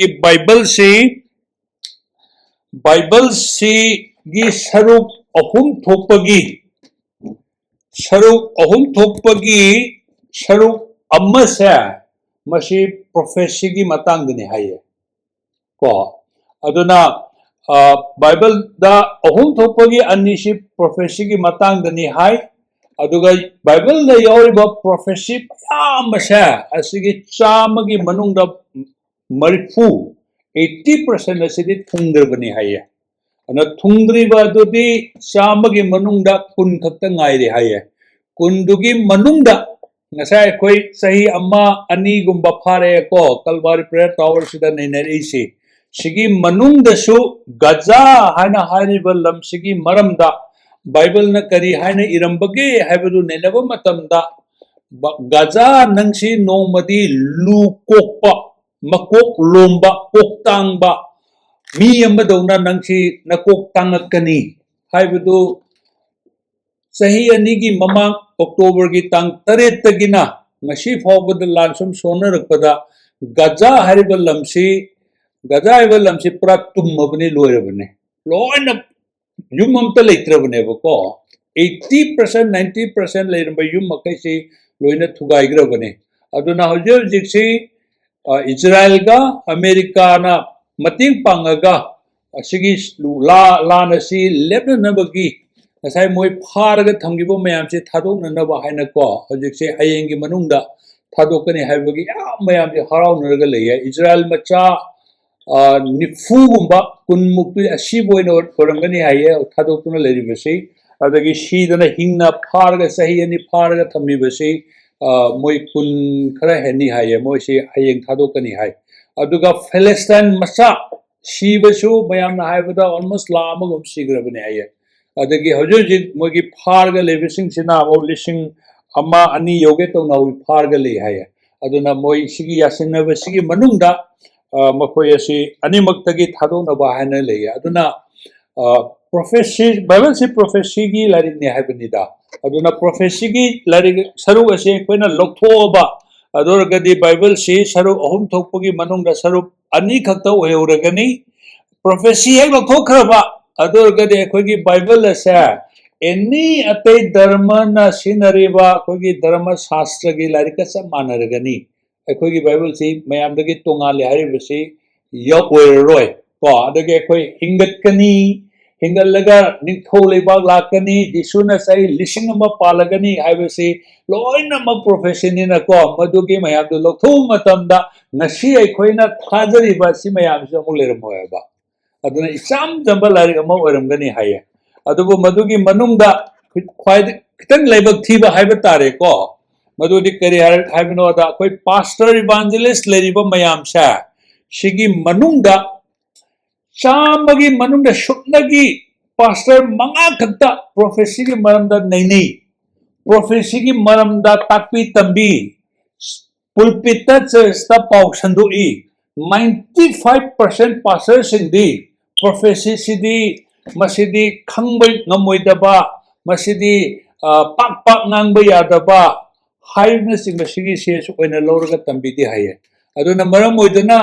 Bible से गी सरुक सरुक अम्मा से मसी प्रोफेसी की मतंग ने हाये को अदुना बाइबल दा अहुम थोपगी अन्नीसी प्रोफेसी की मतंग ने हाय अदुगा बाइबल दा यावरिबा प्रोफेसी याम से असिगी चामगी मनुंग दा मरिफु 80% असिदी थुंगद्रबनी हाये अना थुंगद्रिबा दुदी चामगी मनुंग दा कुन खक्ता ngaire हाये कुंदुगी मनुंग दा ngasai koi sahi amma ani gumba phare ko kalvari prayer tower sida nei si sigi manung da su gaza hana hariba lam sigi maram da bible na kari hana irambage haibadu nenaba matam da gaza nangsi nomadi lu kokpa makok lomba koktang ba mi amadona nangsi nakok tangakani haibadu sahi ani gi mamang October की तंग Taret तगिना ngasi फावबद लानसम सोनर रखदा गजा हरिब लमसी पूरा तुमबने लोयरबने लोयन युममत लेत्रबने बको 80% 90% लेरब yum मकैसी लोयन थुगाइग्रबने अदुना हजे जिक्सी Israel का America ना मतिंग पांगगा असिगी लानसी लेबनबगी ngasai moi pharaga thamgibo mayam se thadoknanaba haina ko hojikse hayeng gi manungda thadokani haibagi yam mayam se haraunaraga leya Israel macha nifu gumba kunmuktu asiboina orangani haye thadokuna leribase adagi shidana hingna pharaga sahi ani pharaga thamibase moi kun khara heni haye moi se hayeng thadokani hai aduga Palestine macha shibasu mayam na haibada almost lamagum sigrabani haye adagi hojik mogi pharga levising sina o lising amma ani yoge to na wi pharga le haya aduna moi sigi yasinna ba sigi manungda makoi asi ani maktagi thado na ba hana le ya aduna prophecy bible se prophecy gi lari ne habani da aduna prophecy gi lari saru ase koina loktho ba ador gadi bible se saru ahum thokpagi manungda saru ani khakta oheuragani prophecy ek loktho khraba ador gade koigi bible asa any ate dharma na sinariba koigi dharma shastra gi larika sa manaragani koigi bible si mayam dagi tonga le hari basi yok oiroi ko adage koi hingat kani hingalaga ningthau lebak lakani disuna sai lising ama palagani haibasi loina ma profession ina ko madugi mayam du lokthum matamda ngasi ai koina thajari ba si mayam sa mulermoya ba aduna exam jamba lari ama oramgani haye adubu madugi manungda khwai kitang lebak thiba haiba tare ko madudi kari haibno da koi pastor evangelist leriba mayam sa shigi manungda chamagi manungda shuknagi pastor manga khakta prophecy gi maramda nei prophecy gi maramda takpi tambi pulpita church ta pau sandui 95% pastor sindi prophecy sidi masidi khangbai ngamoidaba masidi pak ngangba yadaba haina sing masigi se oina lorga tambidi haye aduna maram oidana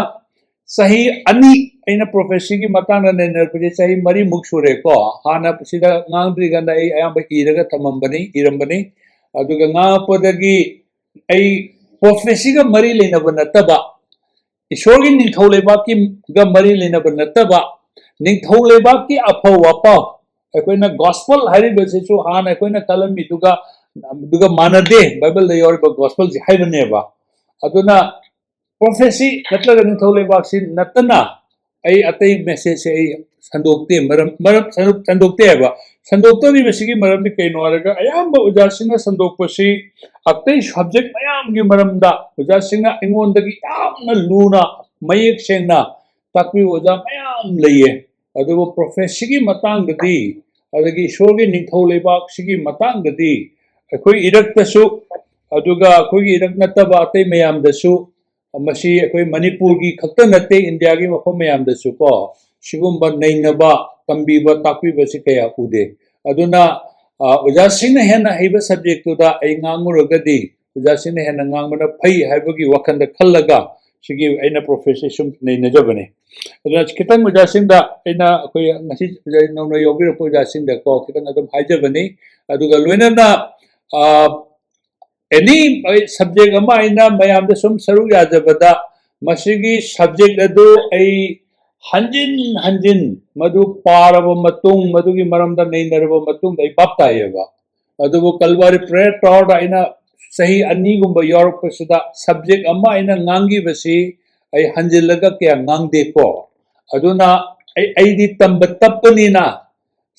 sahi ani aina prophecy gi matana ne nerpje sahi mari muksure ko hana sida ngangdri ganda ai ayamba iraga thamambani irambani aduga nga podagi ai prophecy ga mari lena banataba ishorgi ningthau lebaki ga mari lena banataba ningthau lebaki apho wapa akoina gospel hari besesu han akoina kalami duga manade bible the your gospel ji haibane ba aduna prophecy natlaga ningthau lebak sin natana ai atai message ai sandokte maram sandokte ba sandokto ni besigi maram ni kaino araga ayamba ujasina sandokpasi atai subject mayam gi maram da ujasina ingondagi yamna luna mayek sengna takwi oja mayam leye adugo prophecy gi matang gadi adagi shogi ningthau lebak sigi matang gadi akoi irak tasu aduga akoi irak nataba atai mayam dasu masi akoi manipur gi khakta natte india gi mafam mayam dasu ko sigumba nainaba tambiba takwiba si kaya ude aduna ujasina hena haiba subject to da ai nganguragadi ujasina hena ngangmana phai haibagi wakhanda khallaga सिगी अइना professor सुम नैनजबने अदुना खितंग मुजासिंदा अइना अखोय ngasi नौना योगिर पुजासिंदा को खितंग अदम हाइजबने अदुगा लोइनना any subject ama aina mayam da sum saru yajabada masigi subject adu ai hanjin madu paraba matung madu gi maram da nei naraba matung dai bapta yeba adu kalwari prayer tawd aina sahi ani gumba europe sida subject ama aina ngangi basi ai hanjilaga kya ngangde ko aduna ai di tamba tapani na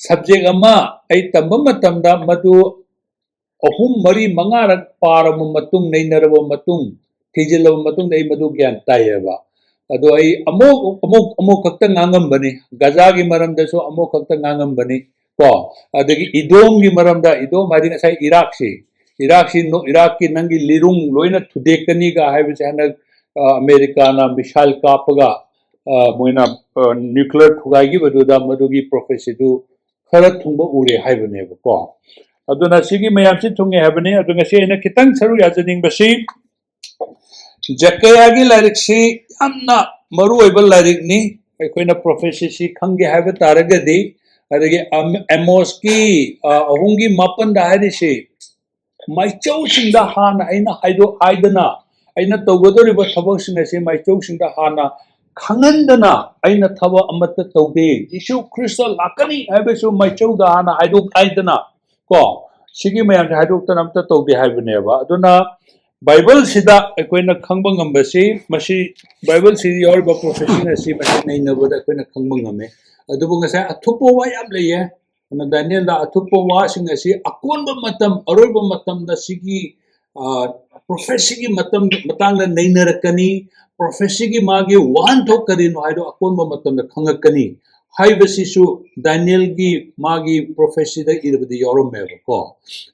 subject ama ai tamba matamda madu ahum mari mangarak parama matung neinaraba matung thijilaba matung dai madu gyan tayeba ado ai amok khakta ngangam bani gaza gi maram da so amok khakta ngangam bani ko adagi idom gi maram da idom hari na sai iraq si no iraq ki nangi lirung loina thudekani ga haibe chana america na missile kapaga moina nuclear thugai gi badu da madu gi professor du khara thungba ure haibe ne ko aduna sigi mayam si thunge habane aduna si ina kitang saru yajaning basi jakaya gi lyric si amna maru oibal lyric ni akoina professor si khange habe taragadi adagi amos ki ahungi mapan da hari si mai chau singda hana aina haido aidana aina tawgodori ba thabak sing si mai chau singda hana khangandana aina thaba amatta tawde jisu christ lakani habe so mai chau da hana haido aidana ko sigi mayam haidoktan amta tawde haibneba aduna bible sida akoina khangba ngambasi masi bible sidi yor ba profession asi masi nainabada akoina khangba ngame adubu ngasa athupo wa yam leye na daniel da athupo wa sing asi akonba matam aroiba matam da sigi profession gi matam matang da nainarakani profession gi magi wan thok karino haido akonba matam da khangakani haibasisu daniel gi magi prophecy da irabdi yorom meba ko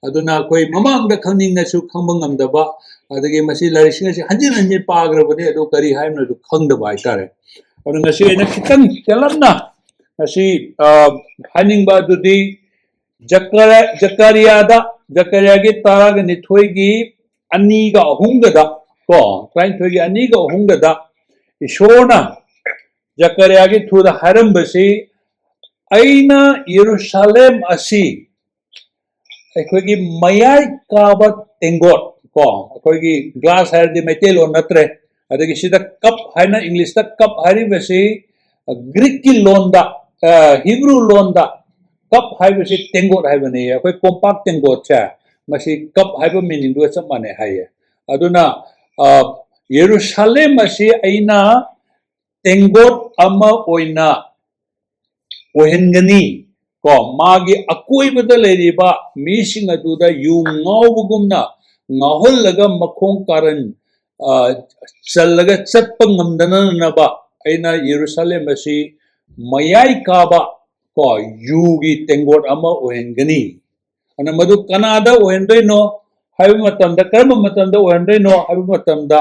aduna koi mamang da khangning na su khangbang amdaba adagi masi larising si hanjin pagrabani adu kari haimna du khangda bai tare adu ngasi ena kitang telamna ngasi haning ba du di jakaria gi taraga ni thoi gi ani ga ahunga da ko train thoi gi ani ga ahunga da ishona Jakaria gi through the haram basi aina Jerusalem asi aikogi mayai kaba tengot ko aikogi glass hair di metal on natre adagi sida cup haina english ta cup hari basi greek ki londa hebrew londa cup hai basi tengot hai bani akoi compact tengot cha masi cup hai ba meaning do cha mane hai aduna Jerusalem asi aina tengot ama oina ohengani ko magi akoi bada leriba mising aduda yu ngawbugumna ngahollaga makhong karan challaga chatpa ngamdana naba aina Jerusalem asi mayai kaba ko yugi tengot ama ohengani ana madu kanada ohendoino haibu matamda karma matamda ohendoino haibu matamda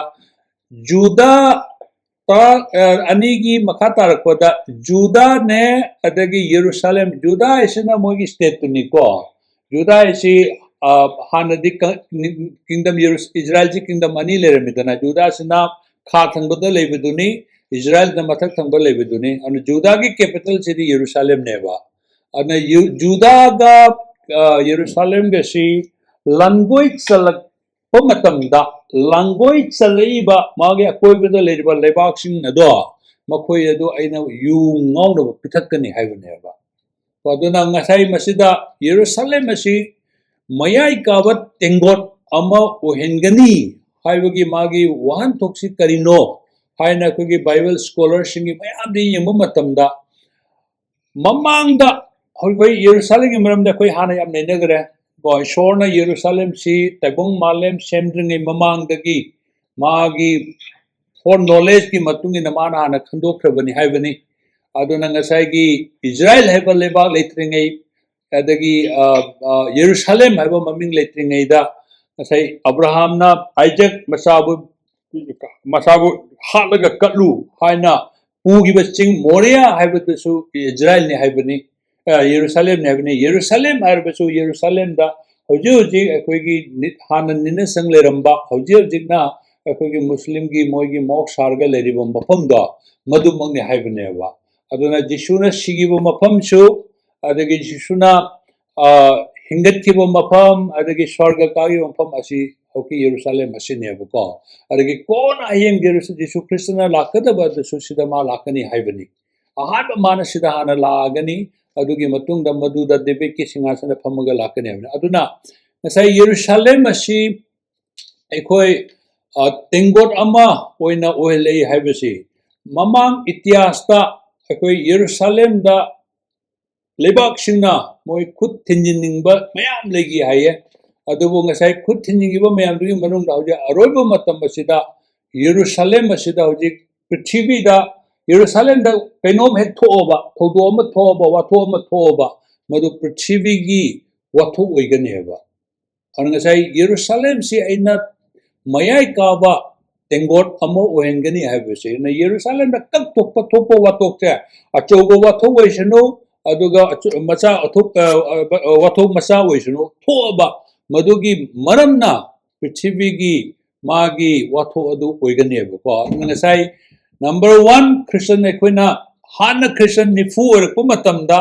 juda anigi makata rakoda juda ne adagi Jerusalem juda isina mogi state ni ko juda isi hanadi kingdom Israel ji kingdom ani leremidana juda sina kha thangbada lebiduni Israel na mathak thangba lebiduni anu juda gi capital city Jerusalem neba ana juda ga Jerusalem ga si language salak pamatamda language salaiba magi akoibada leriba lebaksing nado makoi adu aina yu ngawna pithakani haibneba aduna ngasai masida Jerusalem asi mayai kabat tengot ama ohengani haibagi magi wan thoksi karino haina kogi bible scholar singi mayam di yemba matamda mamangda hoi Jerusalem gi maramda koi hana yam nenagre Boy Shorna Jerusalem si tabung malem semdring mamang dagi magi for knowledge ki matungi namana ana khandokrabani haibani aduna ngasai gi Israel haiba leba letringai adagi Jerusalem haiba maming letringai da ngasai Abraham na Isaac masabu halaga katlu haina pugi baching Moria haiba su Israel ni haibani Jerusalem ne Jerusalem arbasu Jerusalem da hoji akoigi hana nina sang leramba hoji na ꯑꯩꯈꯣꯏꯒꯤ ꯃꯨꯁꯂꯤꯝꯒꯤ ꯃꯣꯏꯒꯤ ꯃꯣꯛ ꯁꯥꯔꯒ ꯂꯩꯔꯤꯕ ꯃꯐꯝꯗꯣ ꯃꯗꯨꯃꯛꯅꯤ ꯍꯥꯏꯕꯅꯦꯕ ꯑꯗꯨꯅ ꯖꯤꯁꯨꯅ ꯁꯤꯈꯤꯕ ꯃꯐꯝꯁꯨ ꯑꯗꯒꯤ ꯖꯤꯁꯨꯅ ꯍꯤꯡꯒꯠꯈꯤꯕ ꯃꯐꯝ ꯑꯗꯒꯤ ꯁ꯭ꯋꯔꯒ ꯀꯥꯈꯤꯕ ꯃꯐꯝ ꯑꯁꯤ ꯍꯧꯖꯤꯛꯀꯤ ꯌꯦꯔꯨꯁꯥꯂꯦꯝ ꯑꯁꯤꯅꯦꯕꯀꯣ ꯑꯗꯒꯤ ꯀꯣꯟꯅ ꯍꯌꯦꯡ ꯖꯤꯁꯨ ꯈ꯭ꯔꯤꯁꯇꯅ ꯂꯥꯛꯀꯗꯕ ꯑꯗꯨꯁꯨ ꯁꯤꯗ ꯃꯥ ꯂꯥꯛꯀꯅꯤ ꯍꯥꯏꯕꯅꯤ ꯑꯍꯥꯟꯕ ꯃꯥꯅ ꯁꯤꯗ ꯍꯥꯟꯅ ꯂꯥꯛꯑꯒꯅꯤ ꯑꯗꯨꯒꯤ ꯃꯇꯨꯡꯗ ꯃꯗꯨꯗ ꯗꯦꯕꯤꯠꯀꯤ ꯁꯤꯡꯍꯥꯁꯅꯗ ꯐꯝꯃꯒ ꯂꯥꯛꯀꯅꯤ ꯍꯥꯏꯕꯅꯤ ꯑꯗꯨꯅ ꯉꯁꯥꯏ ꯌꯦꯔꯨꯁꯥꯂꯦꯝ ꯑꯁꯤ ꯑꯩꯈꯣꯏ ꯇꯦꯡꯒꯣꯠ ꯑꯃ ꯑꯣꯏꯅ ꯑꯣꯏꯍꯜꯂꯛꯏ ꯍꯥꯏꯕꯁꯤ ꯃꯃꯥꯡ ꯏꯇꯤꯍꯥꯁꯇ ꯑꯩꯈꯣꯏ ꯌꯦꯔꯨꯁꯥꯂꯦꯝꯗ ꯂꯩꯕꯥꯛꯁꯤꯡꯅ ꯃꯣꯏ ꯈꯨꯠ ꯊꯤꯟꯖꯤꯟꯅꯤꯡꯕ ꯃꯌꯥꯝ ꯂꯩꯈꯤ ꯍꯥꯏꯌꯦ ꯑꯗꯨꯕꯨ ꯉꯁꯥꯏ ꯈꯨꯠ ꯊꯤꯟꯖꯤꯟꯈꯤꯕ ꯃꯌꯥꯝꯗꯨꯒꯤ ꯃꯅꯨꯡꯗ ꯍꯧꯖꯤꯛ ꯑꯔꯣꯏꯕ ꯃꯇꯝ ꯑꯁꯤꯗ ꯌꯦꯔꯨꯁꯥꯂꯦꯝ ꯑꯁꯤꯗ ꯍꯧꯖꯤꯛ ꯄ꯭ꯔꯤꯊꯤꯕꯤꯗ ꯌꯦꯔꯨꯁꯥꯂꯦꯝꯗ ꯀꯩꯅꯣꯝ ꯍꯦꯛ ꯊꯣꯛꯑꯕ ꯊꯧꯗꯣꯛ ꯑꯃ ꯊꯣꯛꯑꯕ ꯋꯥꯊꯣꯛ ꯑꯃ ꯊꯣꯛꯑꯕ ꯃꯗꯨ ꯄ꯭ꯔꯤꯊꯤꯕꯤꯒꯤ ꯋꯥꯊꯣꯛ ꯑꯣꯏꯒꯅꯦꯕ ꯑꯗꯨꯅ ꯉꯁꯥꯏ ꯌꯦꯔꯨꯁꯥꯂꯦꯝꯁꯤ ꯑꯩꯅ ꯃꯌꯥꯏ ꯀꯥꯕ ꯇꯦꯡꯒꯣꯠ ꯑꯃ ꯑꯣꯏꯍꯟꯒꯅꯤ ꯍꯥꯏꯕꯁꯤ ꯌꯦꯔꯨꯁꯥꯂꯦꯝꯗ ꯀꯛꯊꯣꯛꯄ ꯊꯣꯛꯄ ꯋꯥꯊꯣꯛꯁꯦ ꯑꯆꯧꯕ ꯋꯥꯊꯣꯛ ꯑꯣꯏꯁꯅꯨ ꯑꯗꯨꯒ ꯃꯆꯥ ꯋꯥꯊꯣꯛ ꯃꯆꯥ ꯑꯣꯏꯁꯅꯨ ꯊꯣꯛꯑꯕ ꯃꯗꯨꯒꯤ ꯃꯔꯝꯅ ꯄ꯭ꯔꯤꯊꯤꯕꯤꯒꯤ ꯃꯥꯒꯤ ꯋꯥꯊꯣꯛ ꯑꯗꯨ ꯑꯣꯏꯒꯅꯦꯕꯀꯣ ꯑꯗꯨꯅ ꯉꯁꯥꯏ ꯅꯝꯕꯔ 1 ꯈ꯭ꯔꯤꯁꯇꯟ ꯑꯩꯈꯣꯏꯅ ꯍꯥꯟꯅ ꯈ꯭ꯔꯤꯁꯇꯟ ꯅꯤꯐꯨ ꯑꯣꯏꯔꯛꯄ ꯃꯇꯝꯗ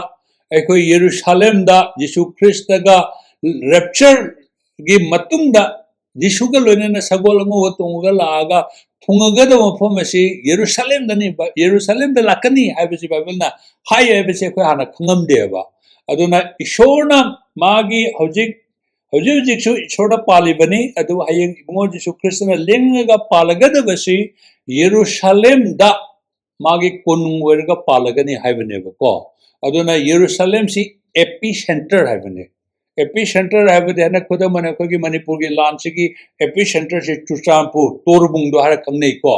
ꯑꯩꯈꯣꯏ ꯌꯦꯔꯨꯁꯥꯂꯦꯝꯗ ꯖꯤꯁꯨ ꯈ꯭ꯔꯤꯁꯇꯒ ꯔꯦꯞꯆꯔꯒꯤ ꯃꯇꯨꯡꯗ ꯖꯤꯁꯨꯒ ꯂꯣꯏꯅꯅ ꯁꯒꯣꯜ ꯑꯉꯧꯕ ꯇꯣꯡꯉꯒ ꯂꯥꯛꯑꯒ ꯊꯨꯡꯉꯒꯗꯕ ꯃꯐꯝ ꯑꯁꯤ ꯌꯦꯔꯨꯁꯥꯂꯦꯝꯗꯅꯤ ꯌꯦꯔꯨꯁꯥꯂꯦꯝꯗ ꯂꯥꯛꯀꯅꯤ ꯍꯥꯏꯕꯁꯤ ꯕꯥꯏꯕꯜꯅ ꯍꯥꯏ ꯍꯥꯏꯕꯁꯤ ꯑꯩꯈꯣꯏ ꯍꯥꯟꯅ ꯈꯪꯉꯝꯗꯦꯕ ꯑꯗꯨꯅ ꯏꯁꯣꯔꯅ ꯃꯥꯒꯤ ꯍꯧꯖꯤꯛꯁꯨ ꯏꯁꯣꯔꯗ ꯄꯥꯜꯂꯤꯕꯅꯤ ꯑꯗꯨꯕꯨ ꯍꯌꯦꯡ ꯏꯕꯨꯡꯉꯣ ꯖꯤꯁꯨ ꯈ꯭ꯔꯤꯁꯇꯅ ꯂꯦꯡꯉꯒ ꯄꯥꯜꯂꯒꯗꯕꯁꯤ ꯌꯦꯔꯨꯁꯥꯂꯦꯝꯗ ꯃꯥꯒꯤ ꯀꯣꯅꯨꯡ ꯑꯣꯏꯔꯒ ꯄꯥꯜꯂꯒꯅꯤ ꯍꯥꯏꯕꯅꯦꯕꯀꯣ ꯑꯗꯨꯅ ꯌꯦꯔꯨꯁꯥꯂꯦꯝꯁꯤ ꯑꯦꯄꯤ ꯁꯦꯟꯇꯔ ꯍꯥꯏꯕꯅꯤ ꯑꯦꯄꯤ ꯁꯦꯟꯇꯔ ꯍꯥꯏꯕꯗꯤ ꯍꯟꯗꯛ ꯈꯨꯗꯝ ꯑꯣꯏꯅ ꯑꯩꯈꯣꯏꯒꯤ ꯃꯅꯤꯄꯨꯔꯒꯤ ꯂꯥꯟꯁꯤꯒꯤ ꯑꯦꯄꯤ ꯁꯦꯟꯇꯔꯁꯤ ꯆꯨꯔꯆꯥꯟꯄꯨꯔ ꯇꯣꯔꯕꯨꯡꯗꯣ ꯍꯥꯏꯔ ꯈꯪꯅꯩꯀꯣ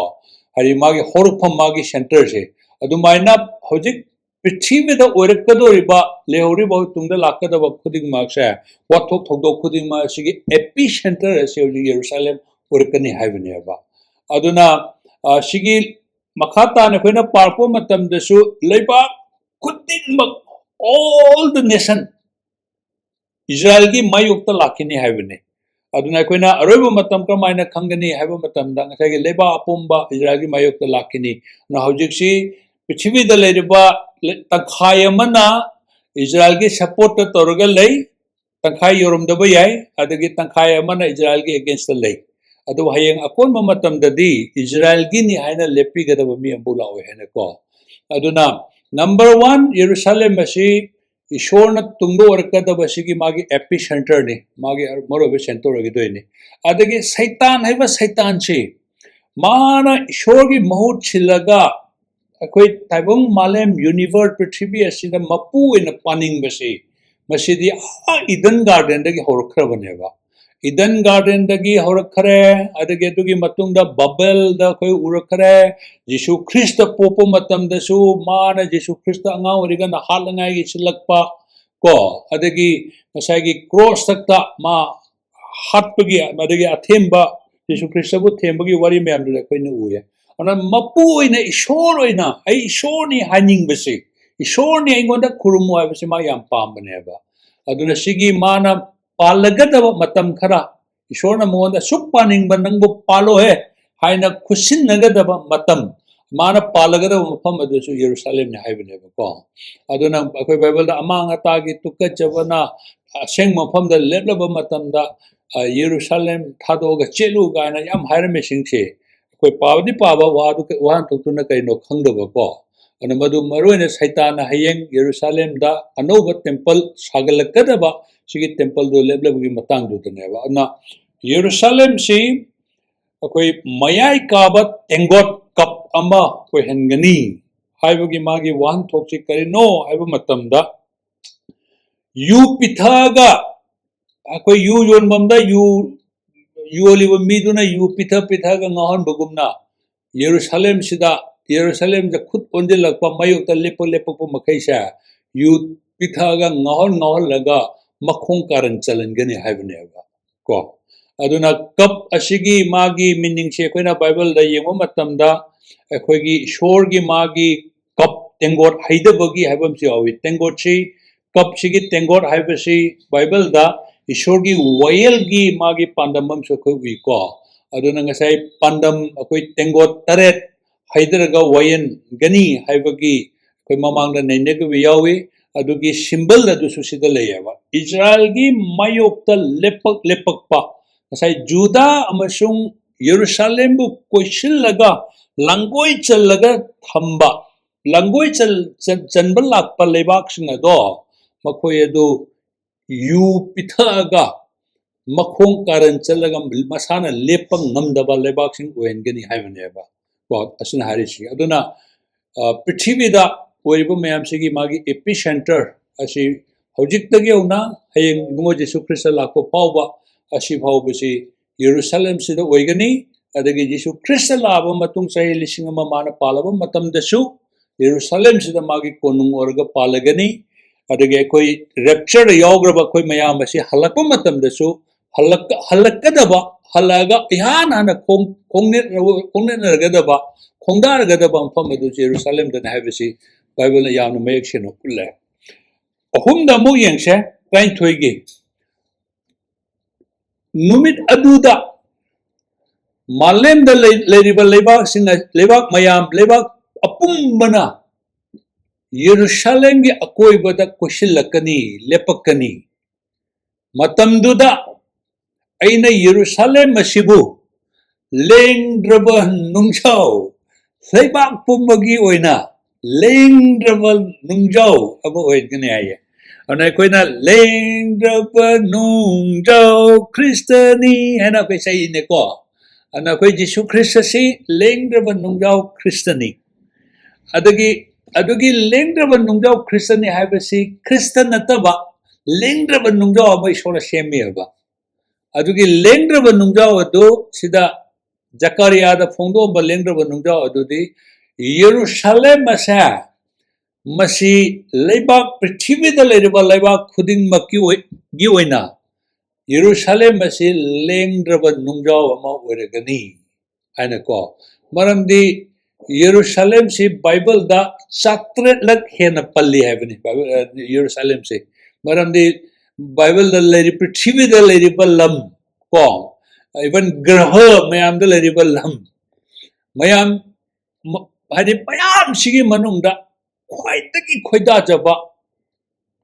ꯍꯥꯏꯗꯤ ꯃꯥꯒꯤ ꯍꯧꯔꯛꯐꯝ ꯃꯥꯒꯤ ꯁꯦꯟꯇꯔꯁꯦ ꯑꯗꯨꯃꯥꯏꯅ ꯍꯧꯖꯤꯛ ꯄ꯭ꯔꯤꯊꯤꯕꯤꯗ ꯑꯣꯏꯔꯛꯀꯗꯧꯔꯤꯕ ꯂꯩꯍꯧꯔꯤꯕ ꯇꯨꯡꯗ ꯂꯥꯛꯀꯗꯕ ꯈꯨꯗꯤꯡꯃꯛꯁꯦ ꯋꯥꯊꯣꯛ ꯊꯧꯗꯣꯛ ꯈꯨꯗꯤꯡꯃꯛ ꯑꯁꯤꯒꯤ ꯑꯦꯄꯤ ꯁꯦꯟꯇꯔ ꯑꯁꯤ ꯍꯧꯖꯤꯛ ꯌꯦꯔꯨꯁꯥꯂꯦꯝ ꯑꯣꯏꯔꯛꯀꯅꯤ ꯍꯥꯏꯕꯅꯦꯕ ꯑꯗꯨꯅ ꯁꯤꯒꯤ ꯃꯈꯥ ꯇꯥꯅ ꯑꯩꯈꯣꯏꯅ ꯄꯥꯔꯛꯄ ꯃꯇꯝꯗꯁꯨ ꯂꯩꯕꯥꯛ ꯈꯨꯗꯤꯡꯃꯛ all the nation ꯏꯖ꯭ꯔꯥꯏꯜꯒꯤ ꯃꯥꯌꯣꯛꯇ ꯂꯥꯛꯈꯤꯅꯤ ꯍꯥꯏꯕꯅꯤ ꯑꯗꯨꯅ ꯑꯩꯈꯣꯏꯅ ꯑꯔꯣꯏꯕ ꯃꯇꯝ ꯀꯔꯝꯍꯥꯏꯅ ꯈꯪꯒꯅꯤ ꯍꯥꯏꯕ ꯃꯇꯝꯗ ꯉꯁꯥꯏꯒꯤ ꯂꯩꯕꯥꯛ ꯑꯄꯨꯝꯕ ꯏꯖ꯭ꯔꯥꯏꯜꯒꯤ ꯃꯥꯌꯣꯛꯇ ꯂꯥꯛꯈꯤꯅꯤ ꯑꯗꯨꯅ ꯍꯧꯖꯤꯛꯁꯤ ꯄ꯭ꯔꯤꯊꯤꯕꯤꯗ ꯂꯩꯔꯤꯕ ꯇꯪꯈꯥꯏ ꯑꯃꯅ ꯏꯖ꯭ꯔꯥꯏꯜꯒꯤ ꯁꯞꯄꯣꯔꯠꯇ ꯇꯧꯔꯒ ꯂꯩ ꯇꯪꯈꯥꯏ ꯌꯧꯔꯝꯗꯕ ꯌꯥꯏ ꯑꯗꯒꯤ ꯇꯪꯈꯥꯏ ꯑꯃꯅ ꯏꯖ꯭ꯔꯥꯏꯜꯒꯤ ꯑꯦꯒꯦꯟꯁꯇ ꯂꯩ ꯑꯗꯨꯕꯨ ꯍꯌꯦꯡ ꯑꯀꯣꯟꯕ ꯃꯇꯝꯗꯗꯤ ꯏꯖ꯭ꯔꯥꯏꯜꯒꯤꯅꯤ ꯍꯥꯏꯅ ꯂꯦꯞꯄꯤꯒꯗꯕ ꯃꯤ ꯑꯃꯕꯨ ꯂꯥꯛꯑꯣꯏ ꯍꯥꯏꯅꯀꯣ ꯑꯗꯨꯅ ꯅꯝꯕꯔ 1 ꯌꯦꯔꯨꯁꯥꯂꯦꯝ ꯑꯁꯤ ꯏꯁꯣꯔꯅ ꯇꯨꯡꯗ ꯑꯣꯏꯔꯛꯀꯗꯕ ꯁꯤꯒꯤ ꯃꯥꯒꯤ ꯑꯦꯄꯤ ꯁꯦꯟꯇꯔꯅꯤ ꯃꯥꯒꯤ ꯃꯔꯨꯑꯣꯏꯕ ꯁꯦꯟꯇꯔ ꯑꯣꯏꯒꯗꯣꯏꯅꯤ ꯑꯗꯒꯤ ꯁꯩꯇꯥꯟ ꯍꯥꯏꯕ ꯁꯩꯇꯥꯟꯁꯤ ꯃꯥꯅ ꯏꯁꯣꯔꯒꯤ ꯃꯍꯨꯠ ꯁꯤꯜꯂꯒ ꯑꯩꯈꯣꯏ ꯇꯥꯏꯕꯪ ꯃꯥꯂꯦꯝ ꯌꯨꯅꯤꯚꯔꯁ ꯄ꯭ꯔꯤꯊꯤꯕꯤ ꯑꯁꯤꯗ ꯃꯄꯨ ꯑꯣꯏꯅ ꯄꯥꯅꯤꯡꯕꯁꯤ ꯃꯁꯤꯗꯤ ꯏꯗꯟ ꯒꯥꯔꯗꯦꯟꯗꯒꯤ ꯍꯧꯔꯛꯈ꯭ꯔꯕꯅꯦꯕ ꯏꯗꯟ ꯒꯥꯔꯗꯦꯟꯗꯒꯤ ꯍꯧꯔꯛꯈ꯭ꯔꯦ ꯑꯗꯒꯤ ꯑꯗꯨꯒꯤ ꯃꯇꯨꯡꯗ ꯕꯥꯕꯦꯜꯗ ꯑꯩꯈꯣꯏ ꯎꯔꯛꯈ꯭ꯔꯦ ꯖꯤꯁꯨ ꯈ꯭ꯔꯤꯁꯇ ꯄꯣꯛꯄ ꯃꯇꯝꯗꯁꯨ ꯃꯥꯅ ꯖꯤꯁꯨ ꯈ꯭ꯔꯤꯁꯇ ꯑꯉꯥꯡ ꯑꯣꯏꯔꯤꯀꯥꯟꯗ ꯍꯥꯠꯂꯉꯥꯏꯒꯤ ꯁꯤꯜꯂꯛꯄ ꯀꯣ ꯑꯗꯒꯤ ꯉꯁꯥꯏꯒꯤ ꯀ꯭ꯔꯣꯁꯇ ꯃꯥ ꯍꯥꯠꯄꯒꯤ ꯑꯗꯒꯤ ꯑꯊꯦꯝꯕ ꯖꯤꯁꯨ ꯈ꯭ꯔꯤꯁꯇꯕꯨ ꯊꯦꯝꯕꯒꯤ ꯋꯥꯔꯤ ꯃꯌꯥꯝꯗꯨꯗ ꯑꯩꯈꯣꯏꯅ ꯎꯌꯦ ꯑꯗꯨꯅ ꯃꯄꯨ ꯑꯣꯏꯅ ꯏꯁꯣꯔ ꯑꯣꯏꯅ ꯑꯩ ꯏꯁꯣꯔꯅꯤ ꯍꯥꯏꯅꯤꯡꯕꯁꯤ ꯏꯁꯣꯔꯅꯤ ꯑꯩꯉꯣꯟꯗ ꯈꯨꯔꯨꯝꯃꯨ ꯍꯥꯏꯕꯁꯤ ꯃꯥ ꯌꯥꯝ ꯄꯥꯝꯕꯅꯦꯕ ꯑꯗꯨꯅ ꯁꯤꯒꯤ ꯃꯥꯅ ꯄꯥꯜꯂꯒꯗꯕ ꯃꯇꯝ ꯈꯔ ꯏꯁꯣꯔꯅ ꯃꯉꯣꯟꯗ ꯁꯨꯛ ꯄꯥꯅꯤꯡꯕ ꯅꯪꯕꯨ ꯄꯥꯜꯂꯣꯍꯦ ꯍꯥꯏꯅ ꯈꯨꯠꯁꯤꯟꯅꯒꯗꯕ ꯃꯇꯝ ꯃꯥꯅ ꯄꯥꯜꯂꯒꯗꯕ ꯃꯐꯝ ꯑꯗꯨꯁꯨ ꯌꯦꯔꯨꯁꯥꯂꯦꯝꯅꯤ ꯍꯥꯏꯕꯅꯦꯕꯀꯣ ꯑꯗꯨꯅ ꯑꯩꯈꯣꯏ ꯕꯥꯏꯕꯜꯗ ꯑꯃꯥꯡ ꯑꯇꯥꯒꯤ ꯇꯨꯀꯠꯆꯕꯅ ꯑꯁꯦꯡꯕ ꯃꯐꯝꯗ ꯂꯦꯞꯂꯕ ꯃꯇꯝꯗ ꯌꯦꯔꯨꯁꯥꯂꯦꯝ ꯊꯥꯗꯣꯛꯑꯒ ꯆꯦꯜꯂꯨ ꯀꯥꯏꯅ ꯌꯥꯝ ꯍꯥꯏꯔꯝꯃꯤꯁꯤꯡꯁꯦ ꯑꯩꯈꯣꯏ ꯄꯥꯕꯗꯤ ꯄꯥꯕ ꯋꯥꯍꯟꯊꯣꯛꯇꯨꯅ ꯀꯩꯅꯣ ꯈꯪꯗꯕꯀꯣ ꯑꯗꯨꯅ ꯃꯗꯨ ꯃꯔꯨꯑꯣꯏꯅ ꯁꯩꯇꯥꯟꯅ ꯍꯌꯦꯡ ꯌꯦꯔꯨꯁꯥꯂꯦꯝꯗ ꯑꯅꯧꯕ ꯇꯦꯝꯄꯜ ꯁꯥꯒꯠꯂꯛꯀꯗꯕ ꯁꯤꯒꯤ ꯇꯦꯝꯄꯜꯗꯨ ꯂꯦꯞꯂꯕꯒꯤ ꯃꯇꯥꯡꯗꯨꯗꯅꯦꯕ ꯑꯗꯨꯅ ꯌꯦꯔꯨꯁꯥꯂꯦꯝꯁꯤ ꯑꯩꯈꯣꯏ ꯃꯌꯥꯏ ꯀꯥꯕ ꯇꯦꯡꯒꯣꯠ ꯀꯞ ꯑꯃ ꯑꯣꯏꯍꯟꯒꯅꯤ ꯍꯥꯏꯕꯒꯤ ꯃꯥꯒꯤ ꯋꯥꯍꯟꯊꯣꯛꯁꯤ ꯀꯔꯤꯅꯣ ꯍꯥꯏꯕ ꯃꯇꯝꯗ ꯌꯨ ꯄꯤꯊꯛꯑꯒ ꯑꯩꯈꯣꯏ ꯌꯨ ꯌꯣꯟꯐꯝꯗ ꯌꯨ ꯌꯣꯜꯂꯤꯕ ꯃꯤꯗꯨꯅ ꯌꯨ ꯄꯤꯊꯛꯑꯒ ꯉꯥꯎꯍꯟꯕꯒꯨꯝꯅ ꯌꯦꯔꯨꯁꯥꯂꯦꯝꯗ ꯈꯨꯠ ꯑꯣꯟꯁꯤꯜꯂꯛꯄ ꯃꯥꯌꯣꯛꯇ ꯂꯦꯞꯄꯛꯄ ꯃꯈꯩꯁꯦ ꯌꯨ ꯄꯤꯊꯛꯑꯒ ꯉꯥꯎꯍꯜꯂꯒ ꯃꯈꯣꯡ ꯀꯥꯔꯟ ꯆꯜꯍꯟꯒꯅꯤ ꯍꯥꯏꯕꯅꯦꯕ ꯀꯣ ꯑꯗꯨꯅ ꯀꯞ ꯑꯁꯤꯒꯤ ꯃꯥꯒꯤ ꯃꯤꯅꯤꯡꯁꯦ ꯑꯩꯈꯣꯏꯅ ꯕꯥꯏꯕꯜꯗ ꯌꯦꯡꯕ ꯃꯇꯝꯗ ꯑꯩꯈꯣꯏꯒꯤ ꯏꯁꯣꯔꯒꯤ ꯃꯥꯒꯤ ꯀꯞ ꯇꯦꯡꯒꯣꯠ ꯍꯩꯗꯕꯒꯤ ꯍꯥꯏꯕ ꯑꯃꯁꯨ ꯌꯥꯎꯏ ꯇꯦꯡꯒꯣꯠꯁꯤ ꯀꯞꯁꯤꯒꯤ ꯇꯦꯡꯒꯣꯠ ꯍꯥꯏꯕꯁꯤ ꯕꯥꯏꯕꯜꯗ ꯏꯁꯣꯔꯒꯤ ꯋꯥꯌꯦꯜꯒꯤ ꯃꯥꯒꯤ ꯄꯥꯟꯗꯝ ꯑꯃꯁꯨ ꯑꯩꯈꯣꯏ ꯎꯏꯀꯣ aduna ngasai pandam akoi tengot taret haidaraga wayan gani haibagi koi mamang da nene ko yawi adugi symbol adu susida leyawa Israel gi mayokta lepak pa ngasai Juda amasung Jerusalem bu koishillaga langoi challaga thamba langoi chanbal lakpa lebak singa do makoi adu yu pithaga makhong karan challaga masana lepang namdaba lebak sing oengani haibneba ko asina harisi aduna prithivida oibu mayam sigi magi epicenter asi hojik tagi una hayeng bungo Jesu Christ lakko pauba asi phaubusi Jerusalem sida oigani adagi Jesu Christ laba matung sai lisingama mana palaba matam dasu Jerusalem sida magi konung orga palagani adagi koi rapture yograba koi mayam asi halakpa matam dasu halakadaba halaga ihana na kongnet ragadaba kongdar gadaba fam adu Jerusalem da habisi Bible yamna mayek sino kulle ahumda mu yengse kain thoigi numit aduda malem da leriba lebak mayam lebak apumbana Jerusalem gi akoi bada koshilakani lepakani matamduda aina Jerusalem masibu lengdraba nungchau lebak pumbagi oina lengdraba nungjau abo oigani aya ana koina lengdraba nungjau Kristani ana koi sai ne ko ana koi Jesu Christ si lengdraba nungjau Kristani adugi lengdraba nungjau Kristani habasi Kristan nataba lengdraba nungjau aba isora semiaba adugi lengdraba nungjau adu sida Zakaria da phongdo ba lengdraba nungjau adu di Jerusalem masa masi lebak prithvi da leriba lebak khuding makki gi oina Jerusalem masi lengdraba nungjau ama oiragani aina ko maramdi Jerusalem si Bible da satret lak hena palli havani Jerusalem si maramdi Bible da leri prithvi da leriba lam ko even graha mayam da leriba lam mayam hadi mayam sigi manungda khwaitagi khoida jaba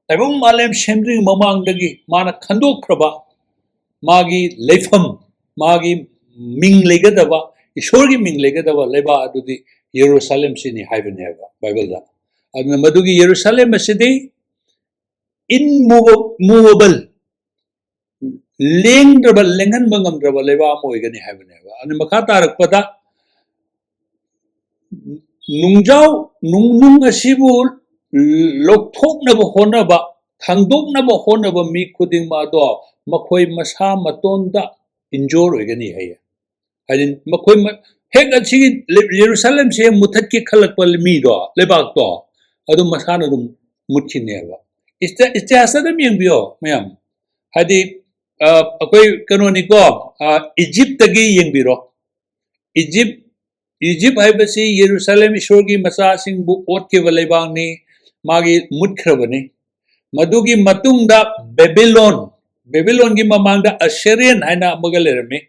taibung malem semri mamang dagi mana khandokraba magi leifam magi ming legadaba ishorgi ming legadaba leba adudi Jerusalem sini haibneba Bible da adna madugi Jerusalem asidi immovable lengdraba lengan mangamdraba leba moigani haibneba ani makha tarakpada nungjau nung asibu lokthoknaba honaba thangdoknaba honaba mi khuding ma do makhoi masa matonda injor oigani haya adin makhoi hek achi Jerusalem se muthatki khalakpa mi do lebak to adu masana dum mutchineba istihasada miyambio mayam hadi akoi kanoni ko Egypt tagi yengbiro Egypt haibasi Jerusalem ishorgi masa sing bu ot ke balebang ni magi mutkrabani madugi matungda Babylon gi mamangda Assyrian haina magalerami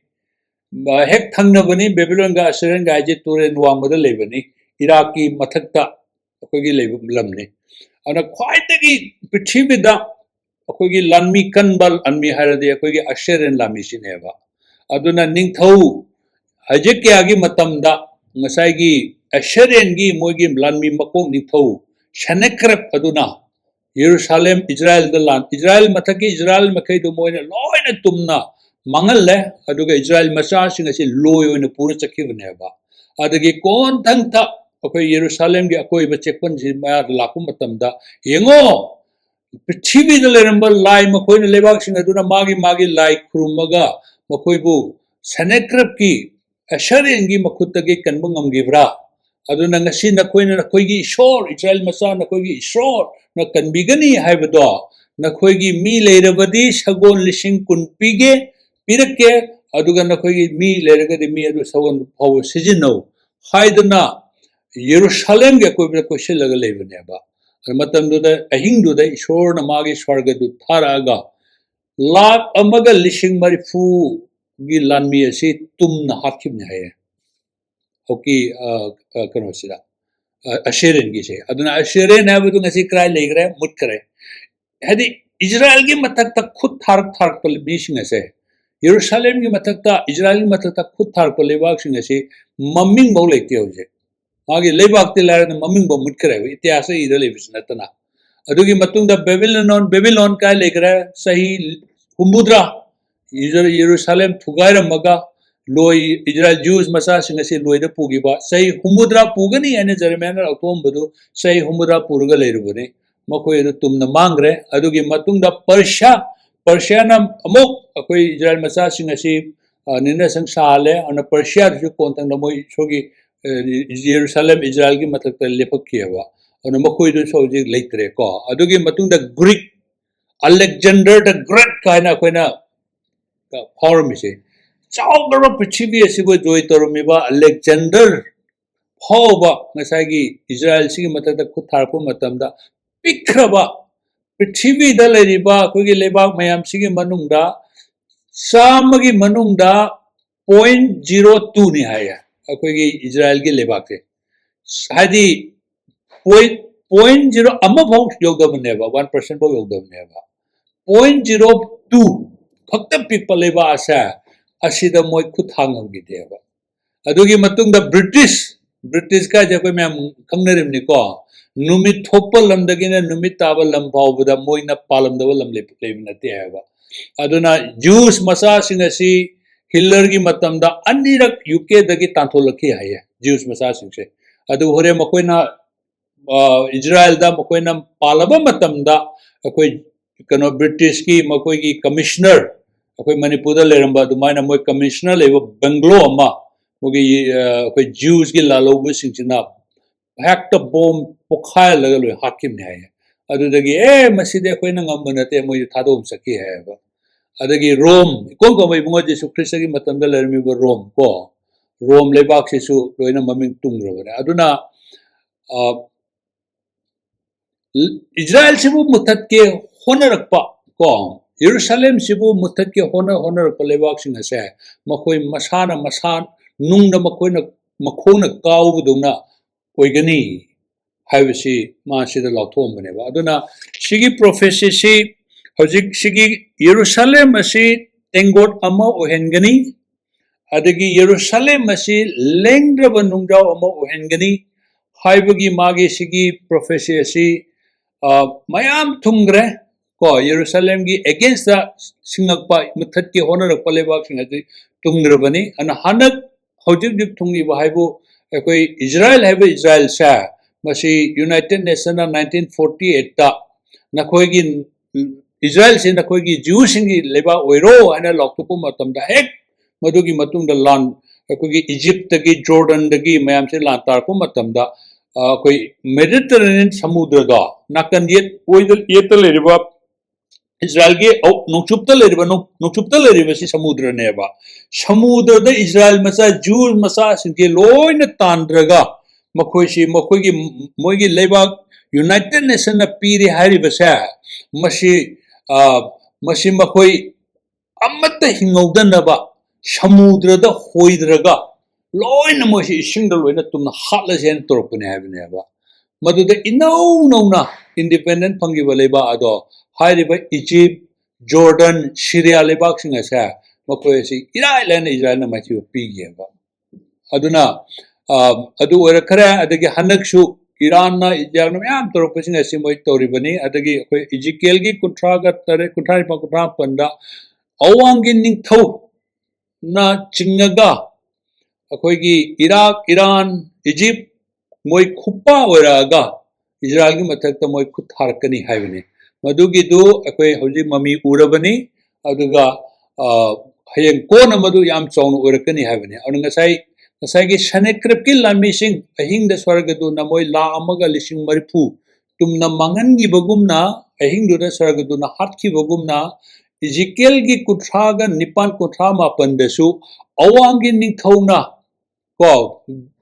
hek thangnabani Babylon ga Assyrian ga je turen wangmada lebani Iraqi mathakta akogi lamni ana khwaitagi prithivida akogi lanmi kanbal anmi haradi akogi Assyrian lami sineba aduna ningthau hajekyagi matamda ngasai gi Assyrian gi mogi lanmi makok ningthau Sennacherib aduna Jerusalem Israel da lan Israel mathaki Israel makai do moina loina tumna mangalle aduga Israel macha singa si loyoina pura chakibneba adagi kon thangta akoi Jerusalem gi akoi ba chekpan si ma lakum matamda yengo prithvi da leramba lai makoina lebak singa aduna magi lai khurumaga makoibu Sennacherib ki Assyrian gi makhutagi kanba ngamgibra aduna ngasi nakoina nakoigi ishor Israel macha nakoigi ishor na kanbigani haibado nakoigi mi leirabadi sagon lising kun pige pirake aduga nakoigi mi leiragadi mi adu sagon phaw sijino haiduna Jerusalem ge koibra koshelaga lebaneba matamduda ahingduda ishor na magi swarga du tharaga lak amaga lising marifu गी लानमी असी तुमना हाकिमने है होकी कनो सिदा अशेरन की से अदुना अशेरन है बदु ngasi cry लेगरे मुट करे हदी इजराइल की मथक तक खुद थारक थारक पल बीशिंग से यरूशलेम की मथक ता इजराइल की मथक तक खुद थारक पल लेबाक सिंग से मम्मिंग बहु लेते हो जे मागे लेबाक ते लारे मम्मिंग बहु मुट करे इतिहास इदे लेबिस नतना अदुगी मतुंग दा बेबीलोन का लेगरे सही हुमुद्रा यरूशलेम थुगाइर मगा लोई इजराइल जूस मसा सिंग से लोई द पुगिबा सही हुमुद्रा पुगनी अने जरमेन अतोम बदु सही हुमुद्रा पुरगा लेरुबने मखोय तुमना मांगरे अदुगी मतुंग दा पर्शिया ना अमुक अखोय इजराइल मसा सिंग से निना संसाले अन पर्शिया जु कोंतंग द मोय सोगी यरूशलेम इजराइल की मतलब त लेपक कियवा अन मखोय दु सोजी लेत्रे को अदुगी मतुंग the Greek Alexander the Great काइना कोइना फॉर्म से चाउबर पृथ्वी असिबो जोय तरुमिबा अलेक्जेंडर फावबा ngसागी इजराइल सिगी मतदा खुद थारपो मतमदा पिखरबा पृथ्वी दा लेरिबा कोगी लेबाक मयाम सिगी मनुंगदा सामगी मनुंगदा 0.02 नि हाया कोगी इजराइल की लेबाक से हादी 0.0 अमा भाव योगदबनेबा 1% भाव योगदबनेबा 0.02 खक्त पिकपा लेबा आशा असिदा मोय खुद हांगगिदेबा अदुगी मतुंग दा ब्रिटिश का जको मैम खंगनरिमनि को नुमित थोपल लमदगिना नुमित ताबल लम फावबदा मोयना पालमदव लम लेबिनते हैबा अदुना जूस मसा सिंगसी हिटलर की मतमदा अनिरक यूके दगी तांथोलखि हाय जूस मसा सिंगसे अदु होरे मकोयना इजराइल दा मकोयना पालबा मतमदा अकोय कनो ब्रिटिश की मकोय की कमिश्नर अकोय मणिपुर लेरंबा दुमाइना मोय कमिश्नर लेबो बंगलो अमा मोगी अकोय जूस की लालोबु सिंगसिना हेक्ट बॉम पोखाय लगलो हाकिम ने हाय अदुदगी मसिदे अकोयना ngambनते मोय थादोम सकी हैबा अदगी रोम कोन को मोय बुंगो जेसु ख्रिस्ट की मतमदा लेरमिबो रोम लेबाक सेसु लोइना ममिंग तुंग्रबने अदुना इजराइल सिबु मुथत के होनरकपा को यरूशलेम सिबु मुथत के होनरकपा लेबाक सिंग से मखोय मसान नुंगना मखोयना मखोना काउबदुना ओइगनी हाइबसी मासिदा लाथोमबनेबा अदुना सिगी प्रोफेसी सि हजिक सिगी यरूशलेम असि तेंगोट अमा ओहेनगनी अदगी यरूशलेम असि लेंग्रब नुंगजाव अमा ओहेनगनी हाइबगी मागे सिगी प्रोफेसी असि मयाम थुंग्रे को यरूशलेम की अगेंस्ट द सिंगकपा मुथत के होनरकपा लेबाक सिंगति तुंग्रबनी अन हनक हौजिक जिक थुंगी बाहाइबो अकोय इजराइल से मसी यूनाइटेड नेशन 1948 ता नखोयगी इजराइल से नखोयगी जूसिंगी लेबा ओइरो अना लॉकटोपो मतमदा हेक मदुगी मतुंगदा लान अकोयगी इजिप्ट की जॉर्डन दगी मयाम से लान तारपो मतमदा कोई मेडिटेरेनियन समुद्र दा नाकन येत लेरिबा इजराइल के नुचुप्ता लेरिबा सि समुद्र नेबा समुद्र द इजराइल मसा जूस मसा सिंके लोइन तांद्रगा मखोयसी मखोयगी मोयगी लेबा यूनाइटेड नेशन न पीरि हारिबसा मसी मखोय अमत हिंगौदनबा समुद्र द होइद्रगा लोइन मोसी इसिंग लोइन तुमना हाटलसेन तोरपने हाबिनेबा मदुद इनौना इंडिपेंडेंट फंगिबा लेबा अदो हारिबा इजिप्ट जॉर्डन सीरिया लेबाक सिंगसा मखोयसी इजराइल न माची पीगेबा अदुना अदु ओरखरे अदगी हनकसु ईरान ना इजागन मैम तोरपसिंग असि मोय तोरिबनी अदगी अखोय इजिकेल की कुंट्रा पंदा अवांगी निंगथौ ना चिंगगा अखोयगी इराक ईरान इजिप्ट मोय खुपा ओरागा इजराइल की मथक मोय खुद थारकनी हाइबने मदुगी दु अखोय हौजी ममी उरबनी अदुगा हयें कोन मदु याम चौन ओरकनी हाइबने अनु ngसाई की सनेक्रिप की लामिसिंग अहिंग द स्वर्गदु न मोय ला अमगा लिसिंग मरिफु तुमना मंगनगी बगुमना अहिंग दु द स्वर्गदु न हाटकी बगुमना इजिकेल की कुथ्रागा निपान कुथ्रा मापन दसु अवांगी निंगथौना को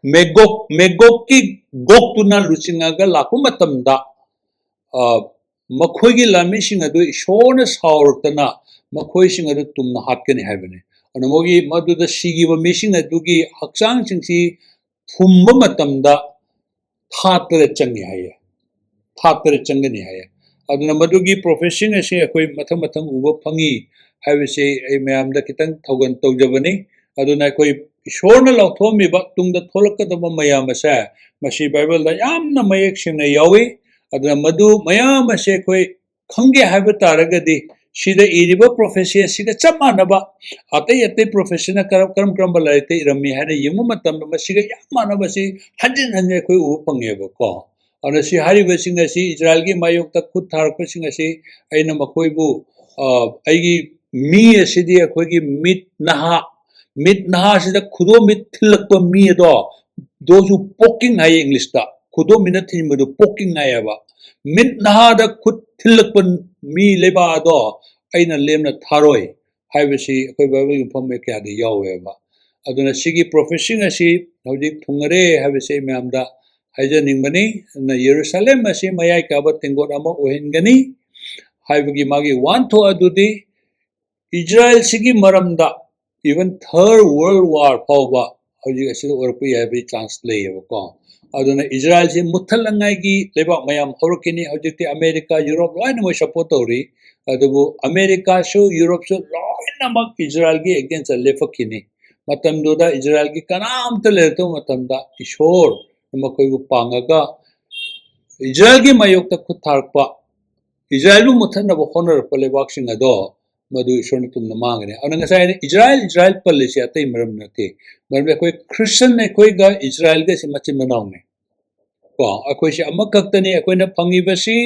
मेगोक की गोक्तुना लुचिंगागा लाकु मतमदा मखोयगी लामिसिंग अदु इशोन सावरतना मखोयसिंग अदु तुमना हाटकनी हाइबने मोगी मदुद सिगिब मिसिंग अदुगी हक्सांग सिंगसी फुम्ब मतमदा थातरे चंगे हाये थातरे चंगनी हाये अदुना मदुगी प्रोफेशन असे अखोई मथंग मथंग उब फंगी हाइबसे ए मयामदा कितंग थौगन तौजबनी अदुना अखोई ईश्वरना लौथोमिबा तुंगदा थोलकदब मयाम असे मसी बाइबलदा यामना मयेक सिंगना यावी अदुना मदु मयाम असे अखोई खंगे हाइब तारगदी सिदा इरिबा प्रोफेशन सिदा चमानबा अतै अतै प्रोफेशन करम करम लाइते इरमी हाने यमु मतम मसिगा याम मानबसी हंजन हंजन अखोई उब फंगेबको अना सि हारिबसिंग असि इजराइल की मायोक्ता खुद थारकपसिंग असि अइना मखोइबु अइगी मी असिदि अखोइगी मिट नहा सिदा खुदो मिट थिलकप मी दो दोजु पोकिंग हाय इंग्लिश ता खुदो मिना थिमदु पोकिंग हायबा मिट नहा दा खुद थिलकप मी लेबा दो अइना लेमना थारोय हाइबसि अखोइ बाइबल फम क्या दे यावेबा अदुना सिगी प्रोफेशन असि हौजिक थुंगरे हाइबसि म्यामदा हाइजनिंगबनी न यरूशलेम असी मयाई काबा तेंगोट अमा ओहेनगनी हाइबगी मागी वान थो अदुदी इजराइल सिगी मरमदा इवन थर्ड वर्ल्ड वार फावबा हौजिक असि ओरपु याबी चांस लेयबको अदुना इजराइल से मुथलंगाई लेबा मयाम हौरकिनी हौजिकति अमेरिका यूरोप लोइना मोय सपोर्ट तौरी अदुबु अमेरिका सु यूरोप सु लोइना मक इजराइल की अगेंस्ट लेफकिनी मतमदुदा इजराइल की कनामत लेतो मतमदा ईश्वर मखोइबु पांगागा इजराइल की मायोक्ता खुद थारकपा इजराइल मुथनब होनरप लेबाकसिंग अदो मधु ईश्वर तुमना मांगने अनंगसाय इजराइल पल्लिसे अतै मरम नते मरम कोई क्रिश्चियन ने कोइगा इजराइल गे मचिन मनावने को अखोइ से अमकक्तनी अखोइना फंगिबसी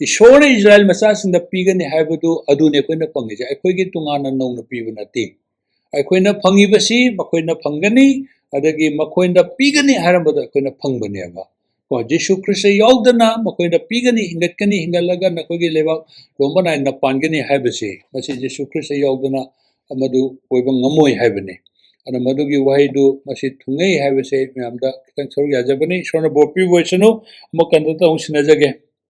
ईश्वर इजराइल मचासिंग द पीगनी हाइबदु अदुने अखोइना फंगिसे अखोइगी तुंगाना नौना पीबु नते अखोइना फंगिबसी मखोइना फंगनी अदगी मखोइना पीगनी हारबद अखोइना फंगबनेबा को जिसु ख्रिस्ट यावदना मखोइना पीगनी हिंगतकनी हिंगलगा नखोइगी लेबा लोंबनाय न पानगनी हाइबसे मसी जिसु ख्रिस्ट यावदना अमदु ओइबा ngमोय हाइबने अन मदुगी वहाइदु मसी थुंगै हाइबसे म्यामदा खितंग सरुग याजबनी ईश्वरना बोपी वइसनु मकंदता उसिनजगे।